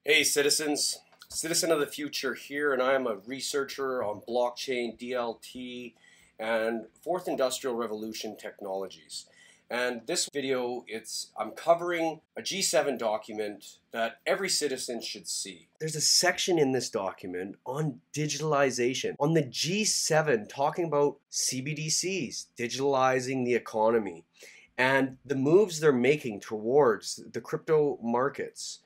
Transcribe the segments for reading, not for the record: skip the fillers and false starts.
Hey citizens, citizen of the future here, and I am a researcher on blockchain, DLT, and fourth industrial revolution technologies. And this video, I'm covering a G7 document that every citizen should see. There's a section in this document on digitalization, on the G7 talking about CBDCs, digitalizing the economy, and the moves they're making towards the crypto markets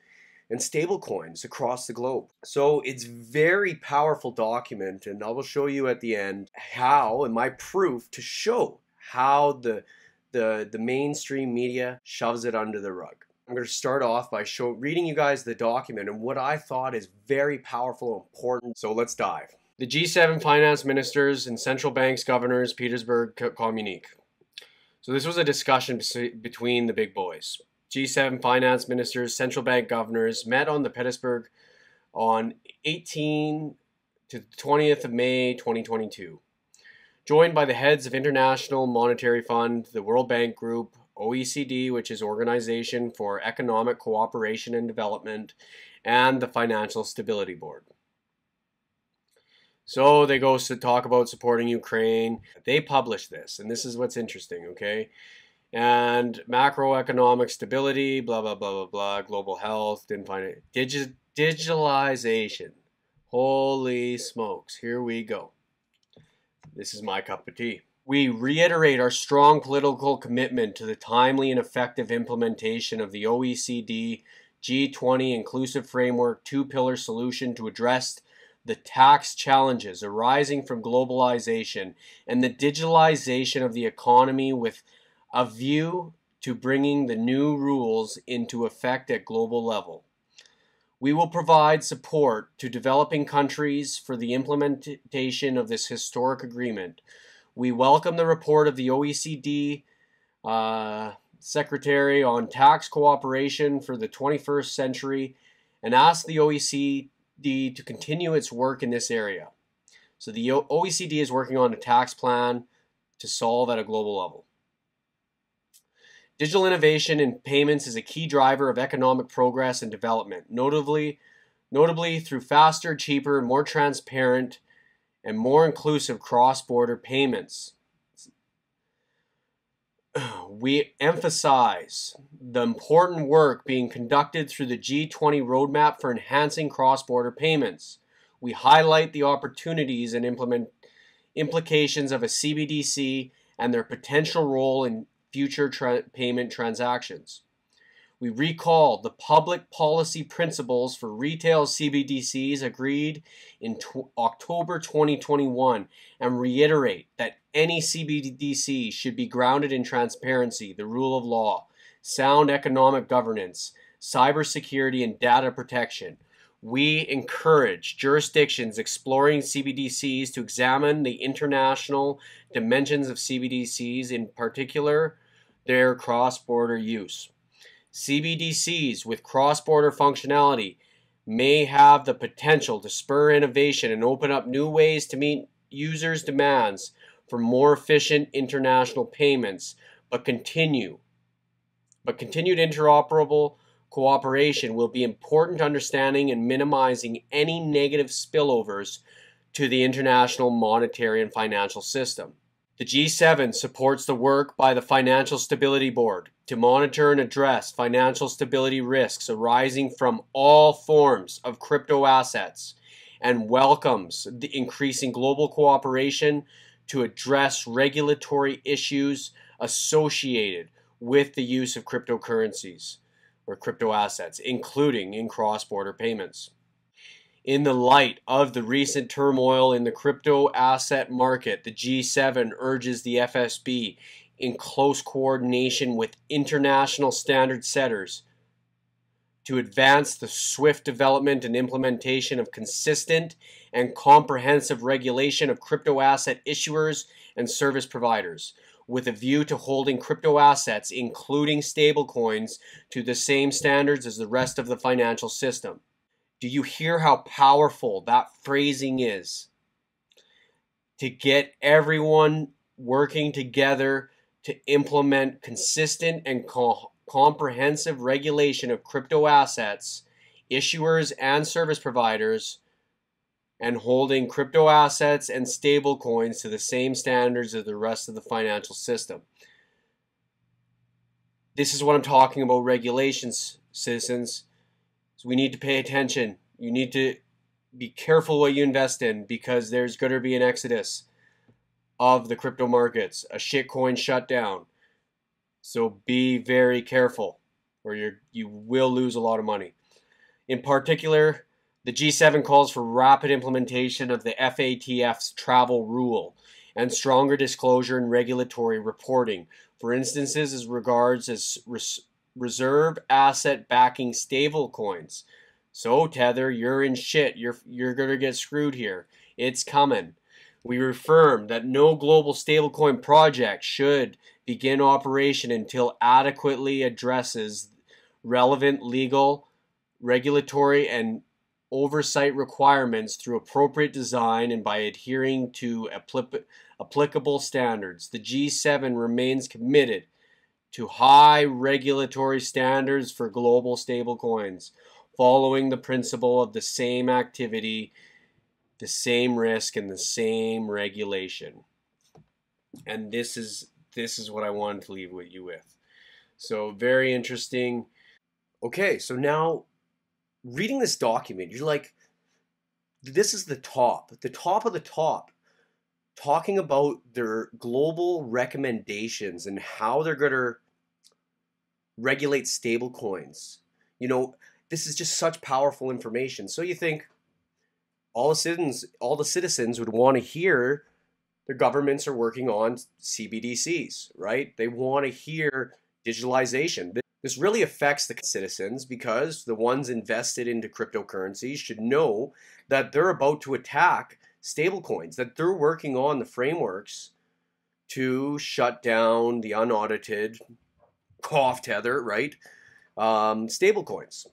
and stablecoins across the globe. So it's very powerful document, and I will show you at the end how, and my proof to show how the mainstream media shoves it under the rug. I'm going to start off by reading you guys the document and what I thought is very powerful and important. So let's dive. The G7 finance ministers and central banks governors, Petersburg Communique. So this was a discussion between the big boys. G7 finance ministers, central bank governors met on the Petersburg on 18 to 20th of May 2022. Joined by the heads of International Monetary Fund, the WorldBank Group, OECD, which is Organization for Economic Cooperation and Development, and the Financial Stability Board. So they go to talk about supporting Ukraine. They publish this, and this is what's interesting, okay? And macroeconomic stability, blah, blah, blah, blah, blah, global health, didn't find it. Digitalization. Holy smokes, here we go. This is my cup of tea. We reiterate our strong political commitment to the timely and effective implementation of the OECD G20 Inclusive Framework two-pillar solution to address the tax challenges arising from globalization and the digitalization of the economy with a view to bringing the new rules into effect at global level. We will provide support to developing countries for the implementation of this historic agreement. We welcome the report of the OECD Secretary on Tax Cooperation for the 21st Century and ask the OECD to continue its work in this area. So the OECD is working on a tax plan to solve at a global level. Digital innovation in payments is a key driver of economic progress and development, notably through faster, cheaper, more transparent, and more inclusive cross-border payments. We emphasize the important work being conducted through the G20 roadmap for enhancing cross-border payments. We highlight the opportunities and implications of a CBDC and their potential role in future payment transactions. We recall the public policy principles for retail CBDCs agreed in October 2021 and reiterate that any CBDC should be grounded in transparency, the rule of law, sound economic governance, cybersecurity, and data protection. We encourage jurisdictions exploring CBDCs to examine the international dimensions of CBDCs, in particular their cross-border use. CBDCs with cross-border functionality may have the potential to spur innovation and open up new ways to meet users' demands for more efficient international payments, but continued interoperable cooperation will be important to understanding and minimizing any negative spillovers to the international monetary and financial system. The G7 supports the work by the Financial Stability Board to monitor and address financial stability risks arising from all forms of crypto assets and welcomes the increasing global cooperation to address regulatory issues associated with the use of cryptocurrencies or crypto assets, including in cross-border payments. In the light of the recent turmoil in the crypto asset market, the G7 urges the FSB, in close coordination with international standard setters, to advance the swift development and implementation of consistent and comprehensive regulation of crypto asset issuers and service providers, with a view to holding crypto assets, including stablecoins, to the same standards as the rest of the financial system. Do you hear how powerful that phrasing is? To get everyone working together to implement consistent and comprehensive regulation of crypto assets, issuers and service providers and holding crypto assets and stable coins to the same standards as the rest of the financial system. This is what I'm talking about, regulations, citizens. So we need to pay attention. You need to be careful what you invest in, because there's going to be an exodus of the crypto markets, a shitcoin shutdown. So be very careful, or you will lose a lot of money. In particular, the G7 calls for rapid implementation of the FATF's travel rule and stronger disclosure and regulatory reporting. For instances, as regards as reserve asset backing stable coins. So Tether, you're in shit. You're gonna get screwed here. It's coming. We reaffirm that no global stablecoin project should begin operation until adequately addresses relevant legal, regulatory, and oversight requirements through appropriate design and by adhering to applicable standards. The G7 remains committed to high regulatory standards for global stablecoins, following the principle of the same activity, the same risk, and the same regulation. And this is what I wanted to leave with you with. So very interesting. Okay, so now reading this document, you're like, this is the top of the top, talking about their global recommendations and how they're going to regulate stablecoins. You know, this is just such powerful information. So you think all the citizens would want to hear their governments are working on CBDCs, right? They want to hear digitalization. This really affects the citizens, because the ones invested into cryptocurrencies should know that they're about to attack stablecoins, that they're working on the frameworks to shut down the unaudited Tether, right? Stablecoins.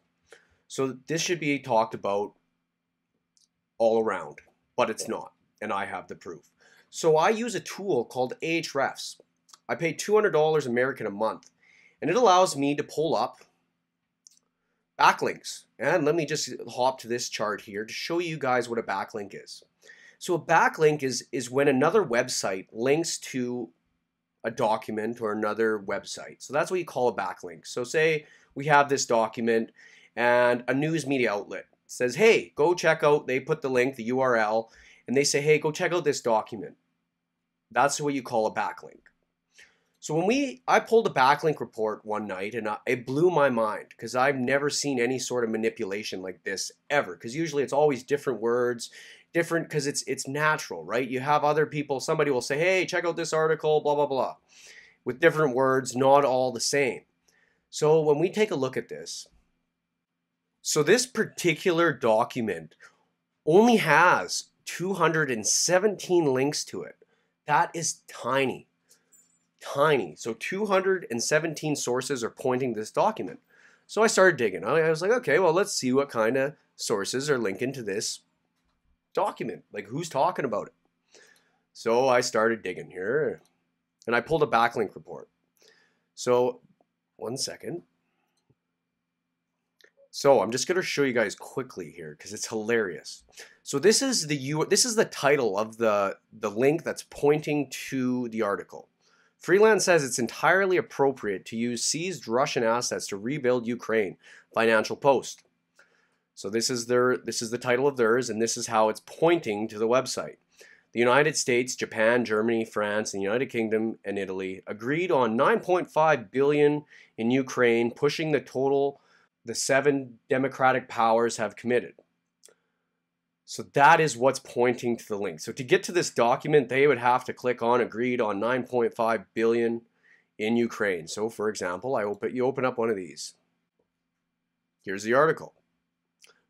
So this should be talked about all around, but it's not, and I have the proof. So I use a tool called Ahrefs. I pay $200 American a month, and it allows me to pull up backlinks. And let me just hop to this chart here to show you guys what a backlink is. So a backlink is when another website links to a document or another website. So that's what you call a backlink. So say we have this document and a news media outlet says, hey, go check out, they put the link, the URL, and they say, hey, go check out this document. That's what you call a backlink. So I pulled a backlink report one night, and it blew my mind, because I've never seen any sort of manipulation like this ever. Because usually it's always different words, different, because it's natural, right? You have other people, somebody will say, hey, check out this article, blah, blah, blah, with different words, not all the same. So when we take a look at this, so this particular document only has 217 links to it. That is tiny. Tiny. So 217 sources are pointing to this document. So I started digging. I was like, okay, well, let's see what kind of sources are linking to this document. Like, who's talking about it? So I started digging here, and I pulled a backlink report. So, one second. So I'm just going to show you guys quickly here, because it's hilarious. So this is the title of the link that's pointing to the article. Freelance says it's entirely appropriate to use seized Russian assets to rebuild Ukraine. Financial Post. So this is the title of theirs, and this is how it's pointing to the website. The United States, Japan, Germany, France, and the United Kingdom and Italy agreed on $9.5 billion in Ukraine, pushing the total the 7 democratic powers have committed. So that is what's pointing to the link. So to get to this document, they would have to click on agreed on $9.5 billion in Ukraine. So for example, you open up one of these. Here's the article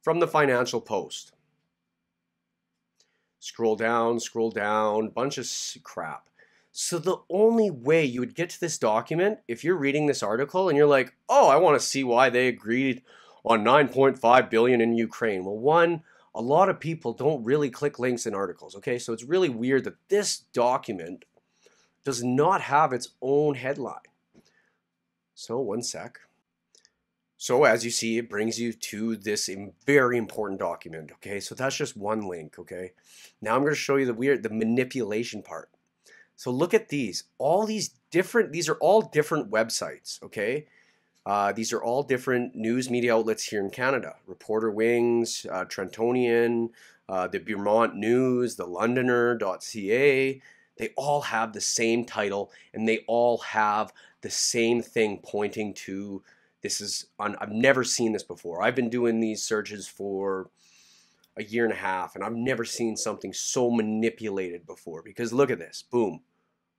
from the Financial Post. Scroll down, bunch of crap. So the only way you would get to this document, if you're reading this article and you're like, oh, I want to see why they agreed on $9.5 billion in Ukraine. Well, one, a lot of people don't really click links in articles, okay? So it's really weird that this document does not have its own headline. So one sec. So as you see, it brings you to this very important document, okay? So that's just one link, okay? Now I'm going to show you the manipulation part. So look at these. These are all different websites, okay? These are all different news media outlets here in Canada. Reporter Wings, Trentonian, the Vermont News, the Londoner.ca. They all have the same title and they all have the same thing pointing to I've never seen this before. I've been doing these searches for a year and a half and I've never seen something so manipulated before, because look at this. Boom.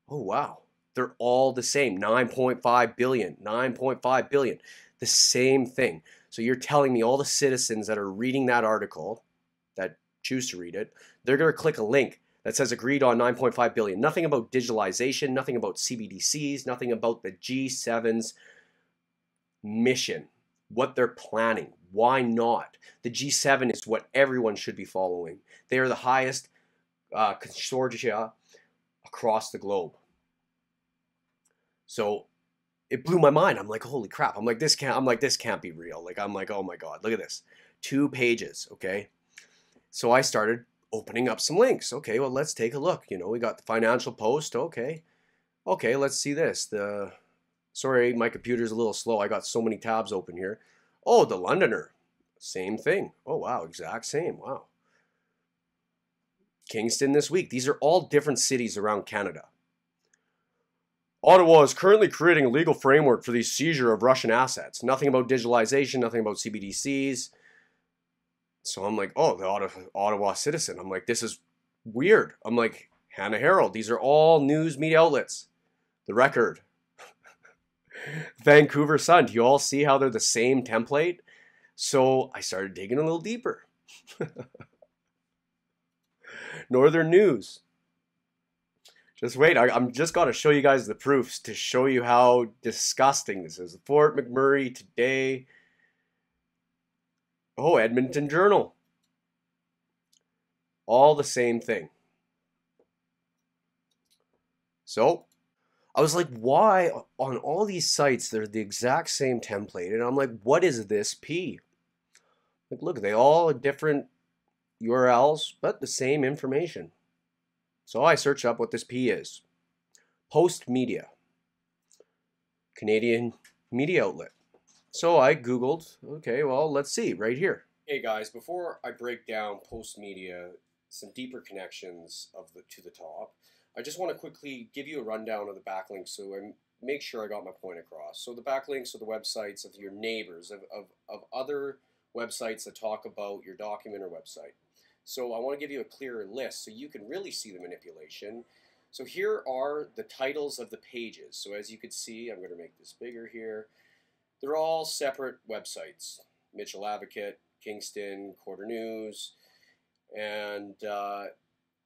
Oh, wow. They're all the same. 9.5 billion, 9.5 billion. The same thing. So you're telling me all the citizens that are reading that article, that choose to read it, they're going to click a link that says agreed on 9.5 billion. Nothing about digitalization, nothing about CBDCs, nothing about the G7's mission, what they're planning. Why not? The G7 is what everyone should be following. They are the highest consortia across the globe. So it blew my mind. I'm like, holy crap. This can't be real. I'm like, oh my God, look at this. 2 pages, okay? So I started opening up some links. Okay, well, let's take a look. You know, we got the Financial Post. Okay, let's see this. Sorry, my computer's a little slow. I got so many tabs open here. Oh, the Londoner. Same thing. Oh, wow, exact same. Wow. Kingston this week. These are all different cities around Canada. Ottawa is currently creating a legal framework for the seizure of Russian assets. Nothing about digitalization, nothing about CBDCs. So I'm like, oh, the Ottawa Citizen. I'm like, this is weird. I'm like, Hannah Herald. These are all news media outlets. The Record. Vancouver Sun. Do you all see how they're the same template? So I started digging a little deeper. Northern News. Just wait, I'm just got to show you guys the proofs to show you how disgusting this is. Fort McMurray Today. Oh, Edmonton Journal. All the same thing. So I was like, why on all these sites they're the exact same template? And I'm like, what is this P? Like, look, they all have different URLs, but the same information. So I searched up what this P is. Postmedia, Canadian media outlet. So I Googled, okay, well, let's see, right here. Hey guys, before I break down Postmedia, some deeper connections to the top, I just want to quickly give you a rundown of the backlinks so I make sure I got my point across. So the backlinks are the websites of your neighbors, of other websites that talk about your document or website. So I want to give you a clearer list so you can really see the manipulation. So here are the titles of the pages. So as you can see, I'm going to make this bigger here. They're all separate websites. Mitchell Advocate, Kingston, Quarter News, and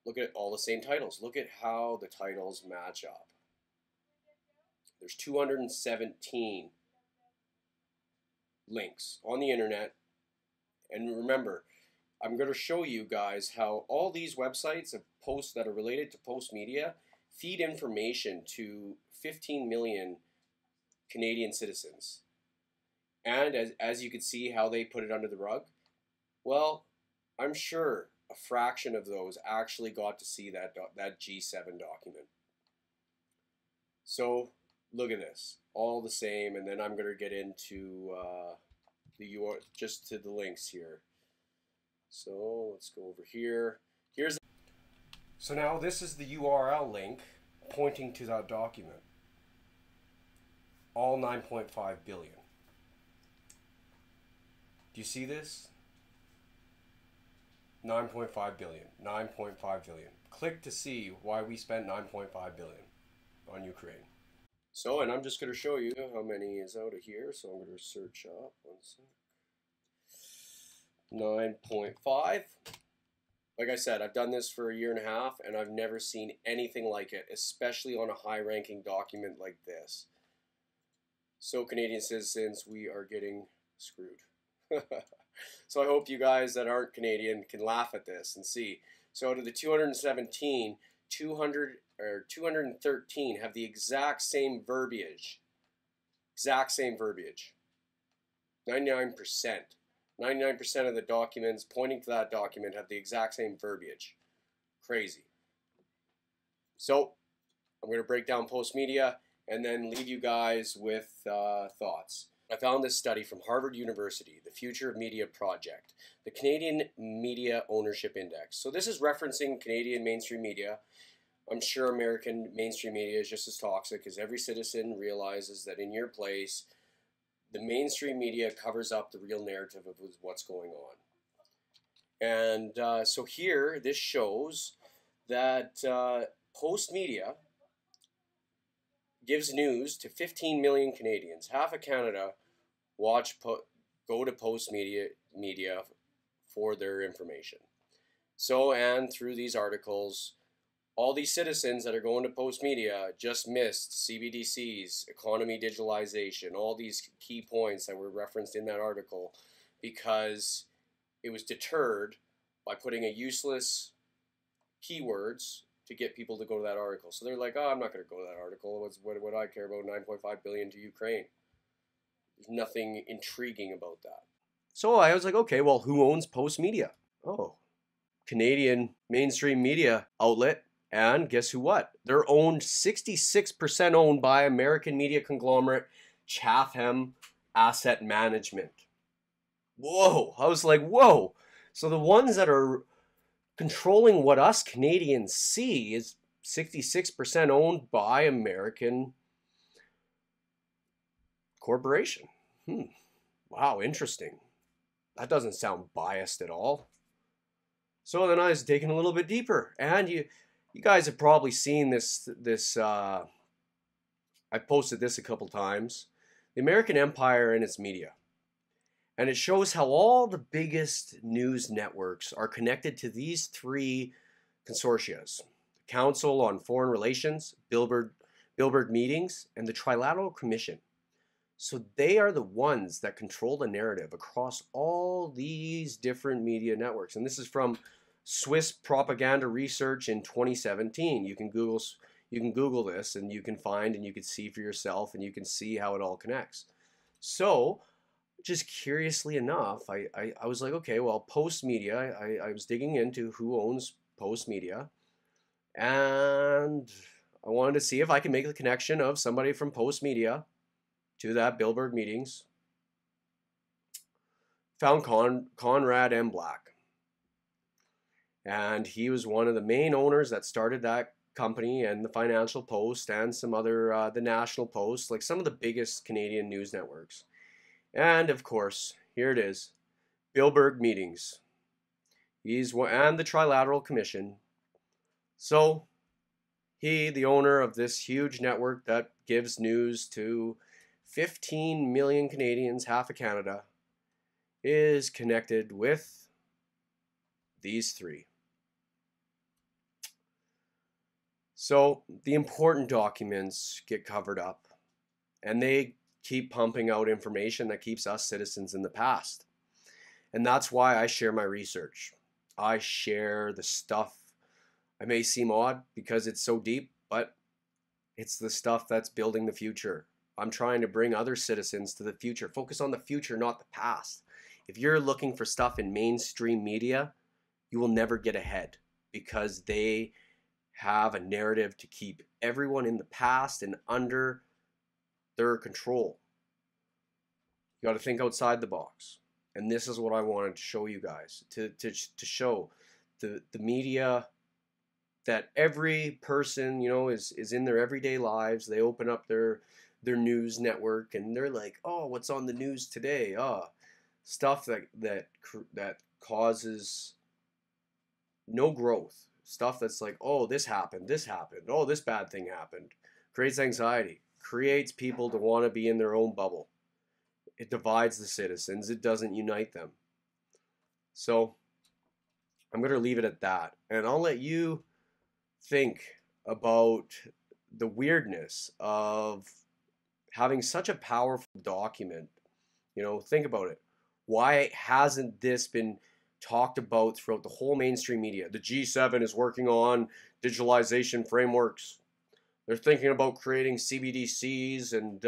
look at all the same titles. Look at how the titles match up. There's 217 links on the internet. And remember, I'm going to show you guys how all these websites of posts that are related to Postmedia feed information to 15 million Canadian citizens. And as you can see how they put it under the rug, well, I'm sure a fraction of those actually got to see that G7 document. So look at this, all the same, and then I'm going to get into just to the links here. So let's go over here. So now this is the URL link pointing to that document. All 9.5 billion. Do you see this? 9.5 billion, 9.5 billion. Click to see why we spent 9.5 billion on Ukraine. So, and I'm just going to show you how many is out of here. So I'm going to search up, 9.5. Like I said, I've done this for a year and a half and I've never seen anything like it, especially on a high-ranking document like this. So Canadian citizens, we are getting screwed. So I hope you guys that aren't Canadian can laugh at this and see. So out of the 217, 213 have the exact same verbiage. Exact same verbiage. 99%. 99% of the documents pointing to that document have the exact same verbiage. Crazy. So I'm going to break down Postmedia and then leave you guys with thoughts. I found this study from Harvard University, the Future of Media Project, the Canadian Media Ownership Index. So this is referencing Canadian mainstream media. I'm sure American mainstream media is just as toxic, as every citizen realizes that in your place, the mainstream media covers up the real narrative of what's going on. And so here, this shows that Postmedia gives news to 15 million Canadians. Half of Canada go to Postmedia for their information. So, and through these articles, all these citizens that are going to Postmedia just missed CBDCs, economy digitalization, all these key points that were referenced in that article because it was deterred by putting a useless keywords to get people to go to that article. So they're like, oh, I'm not going to go to that article. What would I care about 9.5 billion to Ukraine? There's nothing intriguing about that. So I was like, okay, well, who owns Postmedia? Oh, Canadian mainstream media outlet. And guess who what? They're owned 66% owned by American Media Conglomerate Chatham Asset Management. Whoa. I was like, whoa. So the ones that are controlling what us Canadians see is 66% owned by American corporation. Wow, interesting. That doesn't sound biased at all. So then I was digging a little bit deeper, and you guys have probably seen this. I posted this a couple times. The American Empire and its media. And it shows how all the biggest news networks are connected to these three consortia: the Council on Foreign Relations, Bilderberg Meetings, and the Trilateral Commission. So they are the ones that control the narrative across all these different media networks. And this is from Swiss Propaganda Research in 2017. You can Google this, and you can find and you can see for yourself, and you can see how it all connects. So just curiously enough, I was like, okay, well, Postmedia, I was digging into who owns Postmedia, and I wanted to see if I could make the connection of somebody from Postmedia to that Bilderberg Meetings. Found Conrad M. Black. And he was one of the main owners that started that company, and the Financial Post and some other, the National Post, like some of the biggest Canadian news networks. And of course, here it is, Bilderberg Meetings. He's one, and the Trilateral Commission. So he, the owner of this huge network that gives news to 15 million Canadians, half of Canada, is connected with these three. So the important documents get covered up, and they keep pumping out information that keeps us citizens in the past. And that's why I share my research. I share the stuff. I may seem odd because it's so deep, but it's the stuff that's building the future. I'm trying to bring other citizens to the future. Focus on the future, not the past. If you're looking for stuff in mainstream media, you will never get ahead because they have a narrative to keep everyone in the past and under their control. You got to think outside the box. And this is what I wanted to show you guys, to show the media that every person, you know, is in their everyday lives. They open up their news network and they're like, oh, what's on the news today? Oh, stuff that causes no growth. Stuff that's like, oh, this happened, oh, this bad thing happened. Creates anxiety, creates people to want to be in their own bubble. It divides the citizens, it doesn't unite them. So I'm going to leave it at that, and I'll let you think about the weirdness of having such a powerful document. You know, think about it. Why hasn't this been talked about throughout the whole mainstream media? The G7 is working on digitalization frameworks. They're thinking about creating CBDCs and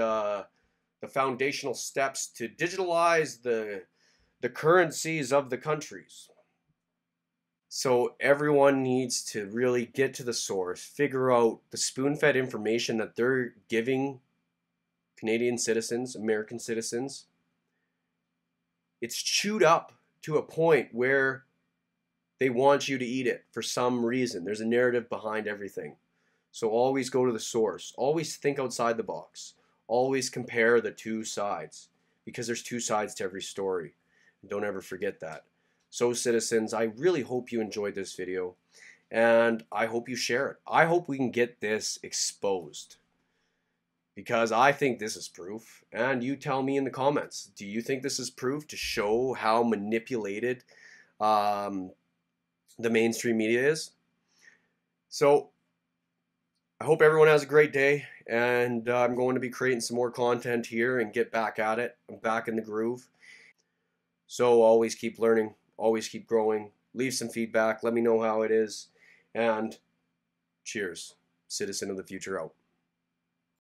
the foundational steps to digitalize the currencies of the countries. So everyone needs to really get to the source, figure out the spoon-fed information that they're giving Canadian citizens, American citizens. It's chewed up to a point where they want you to eat it for some reason. There's a narrative behind everything. So always go to the source. Always think outside the box. Always compare the two sides, because there's two sides to every story. Don't ever forget that. So citizens, I really hope you enjoyed this video, and I hope you share it. I hope we can get this exposed, because I think this is proof, and you tell me in the comments, do you think this is proof to show how manipulated the mainstream media is? So I hope everyone has a great day, and I'm going to be creating some more content here and get back at it. I'm back in the groove. So always keep learning, always keep growing, leave some feedback, let me know how it is, and cheers. Citizen of the Future out.